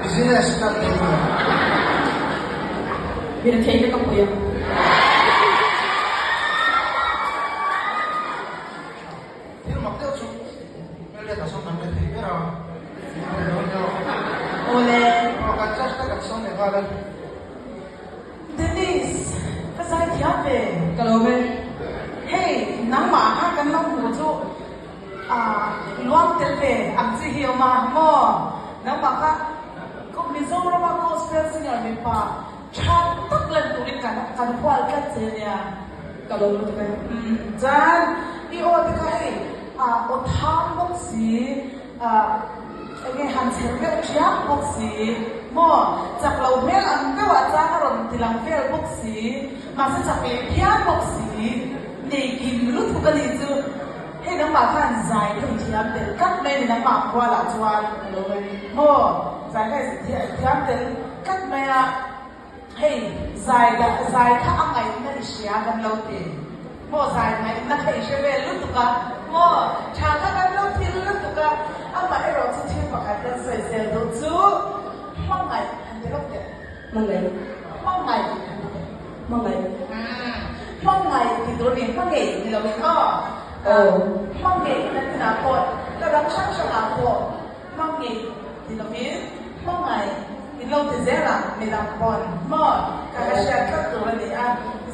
business ka dito. Binatay ka po yan. Pero magteo so, meron ka sa mga pero Ole. Kacas ka kakson eh, parang Denise, kasay tiyape. Kalome. Hey, nang maha kan nang mujo. Luang telpe, ang sihiyo mo. Nang maka, kung mizoro ba ko gospel singer mi pa, chatak lang tulit ka na, kanpual ka siya. Kalome ka. Jan, i-order ka o tham si, Again, Hansel ka siya boxi mo chaklaw mel ang gawa sa karon tilang fair boxi masa chape pian boxi nei kim lut ko kalizu he nang ma kan zai thung chiam del kat mai nang ma kwa la chuan mo zai kai chiam del kat mai a hey zai ka angai na sia kan lo te mo zai mai na kai shebe lut ka mo cha ka kan lo til lut ka ama ero chu chi pa ka sai sai do chu mangai an de lok de Mangai. mangai ti do ni mangai ni lo ni ko mangai na ti na ko ka ram chang chang a ko mangai ti lo mi mangai ti lo te zera mi da kon mo ka ka sha ka to ni a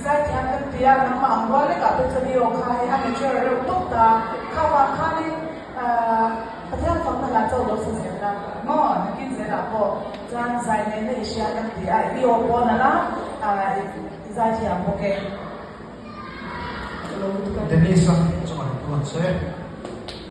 sai ti an ti ya na ma ang wa le ka pe chu ni o khai a me che ro to ta ka wa kha niพระเจ้าฟังมาแล้วเจ้ารู้สึกยังไงมั่วนักกินเสร็จแล้วก็จานใส่ในนี้เชียร์กันดีที่โอปอนั่นนะใส่เชียร์โอเค Denise, insomma, non c'è.